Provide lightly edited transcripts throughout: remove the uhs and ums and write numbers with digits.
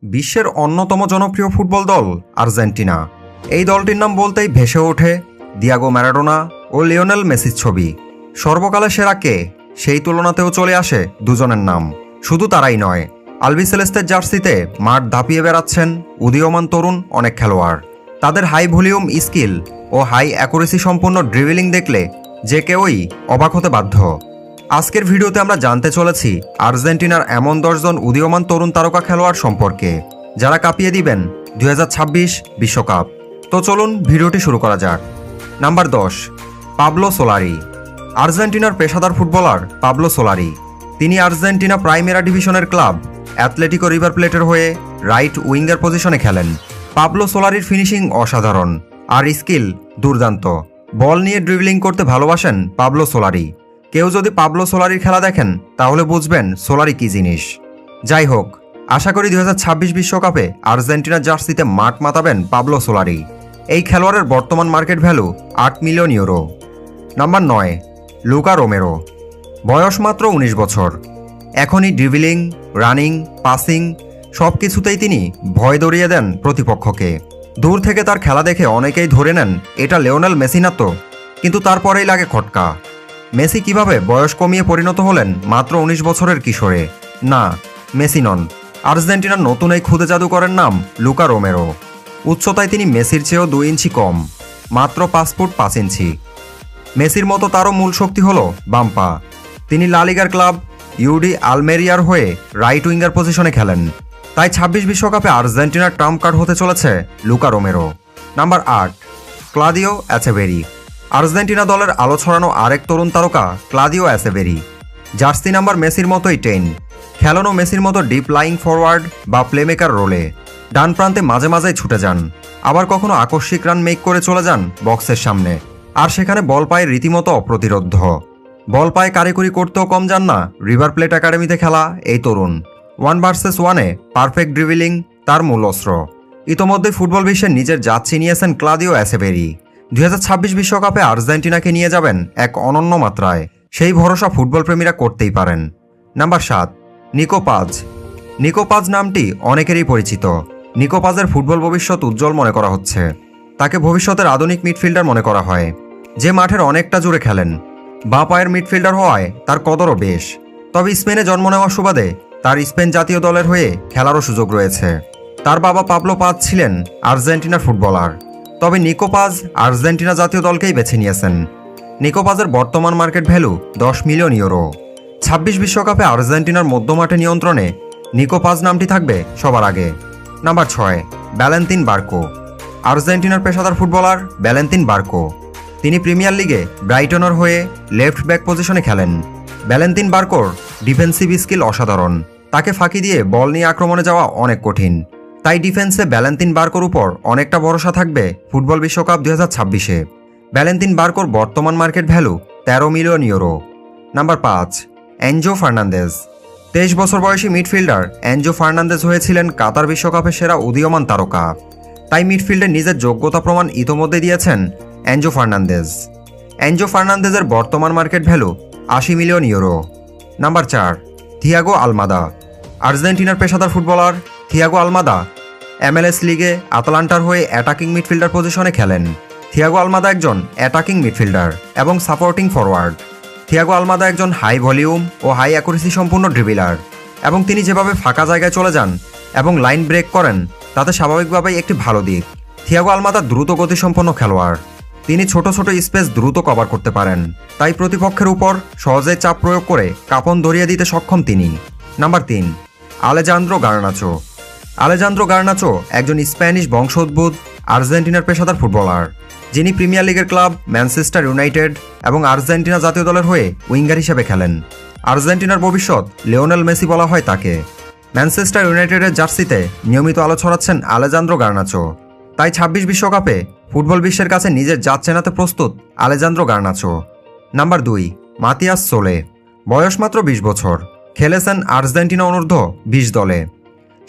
বিশ্বের অন্যতম জনপ্রিয় ফুটবল দল আর্জেন্টিনা। এই দলটির নাম বলতেই ভেসে ওঠে দিয়াগো ম্যারাডোনা ও লিওনেল মেসির ছবি। সর্বকালের সেরা কে, সেই তুলনাতেও চলে আসে দুজনের নাম। শুধু তারাই নয়, আলবিসেলেস্তের জার্সিতে মাঠ দাপিয়ে বেড়াচ্ছেন উদীয়মান তরুণ অনেক খেলোয়াড়। তাদের হাই ভলিউম স্কিল ও হাই অ্যাকুরেসি সম্পন্ন ড্রিবলিং দেখলে যে কেউই অবাক হতে বাধ্য। আজকের ভিডিওতে আমরা জানতে চলেছি আর্জেন্টিনার এমন 10 জন উদীয়মান তরুণ তারকা খেলোয়াড় সম্পর্কে যারা কাঁপিয়ে দিবেন 2026 বিশ্বকাপ। তো চলুন ভিডিওটি শুরু করা যাক। Number 10, Pablo Solari. আর্জেন্টিনার পেশাদার ফুটবলার পাবলো সোলারি। তিনি আর্জেন্টিনা প্রাইমেরা ডিভিশনের ক্লাব অ্যাথলেটিকো রিভার প্লেটের হয়ে রাইট উইঙ্গার পজিশনে খেলেন। পাবলো সোলারির ফিনিশিং অসাধারণ আর স্কিল দুর্দান্ত। বল নিয়ে ড্রিবলিং করতে ভালোবাসেন পাবলো সোলারি। কেউ যদি পাবলো সোলারির খেলা দেখেন তাহলে বুঝবেন সোলারি কী জিনিস। যাই হোক, আশা করি 2026 বিশ্বকাপে আর্জেন্টিনার জার্সিতে মাঠ মাতাবেন পাবলো সোলারি। এই খেলোয়াড়ের বর্তমান market value 8 million euro. Number 9, Luca Romero. বয়স মাত্র 19 বছর। এখনই ড্রিবলিং, রানিং, পাসিং সব কিছুতেই তিনি ভয় দড়িয়ে দেন প্রতিপক্ষকে। দূর থেকে তার খেলা দেখে অনেকেই ধরে নেন এটা লিওনেল মেসি না তো, কিন্তু তারপরেই লাগে খটকা। মেসি কিভাবে বয়স কমিয়ে পরিণত হলেন মাত্র 19 বছরের কিশোরে? না, মেসি নন। আর্জেন্টিনার নতুন এই খুদে জাদুকরের নাম লুকা রোমেরো। উচ্চতায় তিনি মেসির চেয়েও 2 ইঞ্চি কম, মাত্র 5 ফুট 5 ইঞ্চি। মেসির মতো তারও মূল শক্তি হল বাম পা। তিনি লা লিগার ক্লাব ইউডি আলমেরিয়ার হয়ে রাইট উইঙ্গার পজিশনে খেলেন। তাই 26 বিশ্বকাপে আর্জেন্টিনার ট্রাম্প কার্ড হতে চলেছে Luca Romero. Number 8, Claudio Echeverri. Argentina দলের আলো ছড়ানো আরেক তরুণ তারকা ক্লাদিও অ্যাচেভেরি। জার্সি নাম্বার মেসির মতোই 10। খেলানো মেসির মতো ডিপ লাইং ফরওয়ার্ড বা প্লেমেকার রোলে। ডান প্রান্তে মাঝে মাঝেই ছুটে যান, আবার কখনো আকস্মিক রান মেক করে চলে যান বক্সের সামনে, আর সেখানে বল পায়ে রীতিমতো অপ্রতিরোধ্য। বল পায়ে কারিগরি করতেও কম যান না রিভার প্লেট একাডেমিতে খেলা এই তরুণ। 1 ভার্সেস 1-এ পারফেক্ট ড্রিবলিং তার মূল অস্ত্র। ইতোমধ্যে ফুটবল বিশ্বে নিজের জাত চিনিয়েছেন ক্লাদিও অ্যাচেভেরি। 2026 বিশ্বকাপে আর্জেন্টিনাকে নিয়ে যাবেন এক অনন্য মাত্রায়, সেই ভরসা ফুটবল প্রেমীরা করতেই পারেন। নাম্বার 7, নিকো পাজ। নিকো পাজ নামটি অনেকেরই পরিচিত। নিকো পাজের ফুটবল ভবিষ্যৎ উজ্জ্বল মনে করা হচ্ছে। তাকে ভবিষ্যতের আধুনিক মিডফিল্ডার মনে করা হয়, যে মাঠের অনেকটা জুড়ে খেলেন। বাঁ পায়ের মিডফিল্ডার হওয়ায় তার কদরও বেশ। তবে স্পেনে জন্ম নেওয়ার সুবাদে তার স্পেন জাতীয় দলের হয়ে খেলারও সুযোগ রয়েছে। তার বাবা পাবলো পাজ ছিলেন আর্জেন্টিনার ফুটবলার। তবে নিকো পাজ আর্জেন্টিনা জাতীয় দলকেই বেছে নিয়েছেন। নিকো পাজের বর্তমান মার্কেট ভ্যালু 10 মিলিয়ন ইউরো। 26 বিশ্বকাপে আর্জেন্টিনার মধ্যমাঠে নিয়ন্ত্রণে নিকো পাজ নামটি থাকবে সবার আগে। Number 6, Valentin Barco. আর্জেন্টিনার পেশাদার ফুটবলার ভ্যালেন্তিন বার্কো। তিনি প্রিমিয়ার লিগে ব্রাইটনের হয়ে লেফট ব্যাক পজিশনে খেলেন। ভ্যালেন্তিন বার্কোর ডিফেন্সিভ স্কিল অসাধারণ। তাকে ফাঁকি দিয়ে বল নিয়ে আক্রমণে যাওয়া অনেক কঠিন। তাই ডিফেন্সে ভ্যালেন্তিন বার্কোর উপর অনেকটা ভরসা থাকবে ফুটবল বিশ্বকাপ 2026-এ। ভ্যালেন্তিন বার্কোর বর্তমান market value 13 million euro. Number 5, Enzo Fernandez. 23 বছর বয়সী মিডফিল্ডার এনজো ফার্নান্দেজ হয়েছিলেন কাতার বিশ্বকাপের সেরা উদীয়মান তারকা। তাই মিডফিল্ডে নিজের যোগ্যতা প্রমাণ ইতোমধ্যে দিয়েছেন এনজো ফার্নান্দেজ। এনজো ফার্নান্দেজের বর্তমান market value 80 million euro. Number 4, Thiago Almada. আর্জেন্টিনার পেশাদার ফুটবলার থিয়াগো আলমাদা MLS লিগে আতালান্টার হয়ে অ্যাটাকিং মিডফিল্ডার পজিশনে খেলেন। থিয়াগো আলমাদা একজন অ্যাটাকিং মিডফিল্ডার এবং সাপোর্টিং ফরওয়ার্ড। থিয়াগো আলমাদা একজন হাই ভলিউম ও হাই অ্যাকুরেসি সম্পূর্ণ ড্রিবিলার, এবং তিনি যেভাবে ফাঁকা জায়গায় চলে যান এবং লাইন ব্রেক করেন তাতে স্বাভাবিকভাবেই একটি ভালো দিক। থিয়াগো আলমাদা দ্রুত গতিসম্পন্ন খেলোয়াড়। তিনি ছোট ছোট স্পেস দ্রুত কভার করতে পারেন, তাই প্রতিপক্ষের উপর সহজেই চাপ প্রয়োগ করে কাঁপন ধরিয়ে দিতে সক্ষম তিনি। Number 3, Alejandro Garnacho. Alejandro Garnacho একজন স্প্যানিশ বংশোদ্ভূত আর্জেন্টিনার পেশাদার ফুটবলার, যিনি প্রিমিয়ার লিগের ক্লাব ম্যানচেস্টার ইউনাইটেড এবং আর্জেন্টিনা জাতীয় দলের হয়ে উইঙ্গার হিসেবে খেলেন। আর্জেন্টিনার ভবিষ্যৎ লিওনেল মেসি বলা হয় তাকে। ম্যানচেস্টার ইউনাইটেডের জার্সিতে নিয়মিত আলো ছড়াচ্ছেন আলেজান্দ্রো গার্নাচো। তাই 26 বিশ্বকাপে ফুটবল বিশ্বের কাছে নিজের জাত চেনাতে প্রস্তুত Alejandro Garnacho. Number 2, Matias Soule. বয়স মাত্র 20 বছর। খেলেছেন আর্জেন্টিনা অনূর্ধ্ব 20 দলে।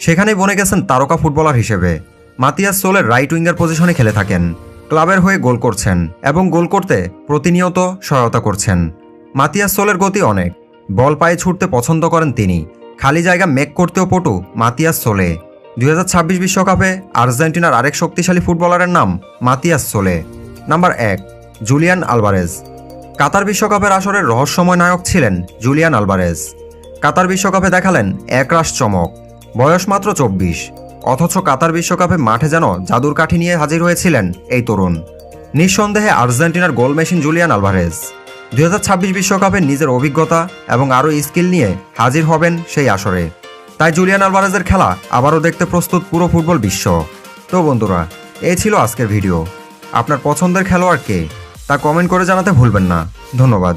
সেখানেই বনে গেছেন তারকা ফুটবলার হিসেবে। মাতিয়াস সোলে রাইট উইঙ্গার পজিশনে খেলে থাকেন। ক্লাবের হয়ে গোল করছেন এবং গোল করতে প্রতিনিয়ত সহায়তা করছেন। মাতিয়াস সোলের গতি অনেক। বল পায়ে ছুটতে পছন্দ করেন তিনি। খালি জায়গা মেক করতেও পটু মাতিয়াস সোলে। 2026 বিশ্বকাপে আর্জেন্টিনার আরেক শক্তিশালী ফুটবলারের নাম Matias Soule. Number 1, Julian Alvarez. Qatar বিশ্বকাপের আসরের রহস্যময় নায়ক ছিলেন জুলিয়ান আলভারেজ। কাতার বিশ্বকাপে দেখালেন একরাশ চমক। বয়স মাত্র 24, অথচ কাতার বিশ্বকাপে মাঠে যেন জাদুর কাঠি নিয়ে হাজির হয়েছিলেন এই তরুণ। নিঃসন্দেহে আর্জেন্টিনার গোল মেশিন জুলিয়ান আলভারেজ। 2026 বিশ্বকাপে নিজের অভিজ্ঞতা এবং আরও স্কিল নিয়ে হাজির হবেন সেই আসরে। তাই জুলিয়ান আলভারেজের খেলা আবারও দেখতে প্রস্তুত পুরো ফুটবল বিশ্ব। তো বন্ধুরা, এই ছিল আজকের ভিডিও। আপনার পছন্দের খেলোয়াড় কে তা কমেন্ট করে জানাতে ভুলবেন না। ধন্যবাদ।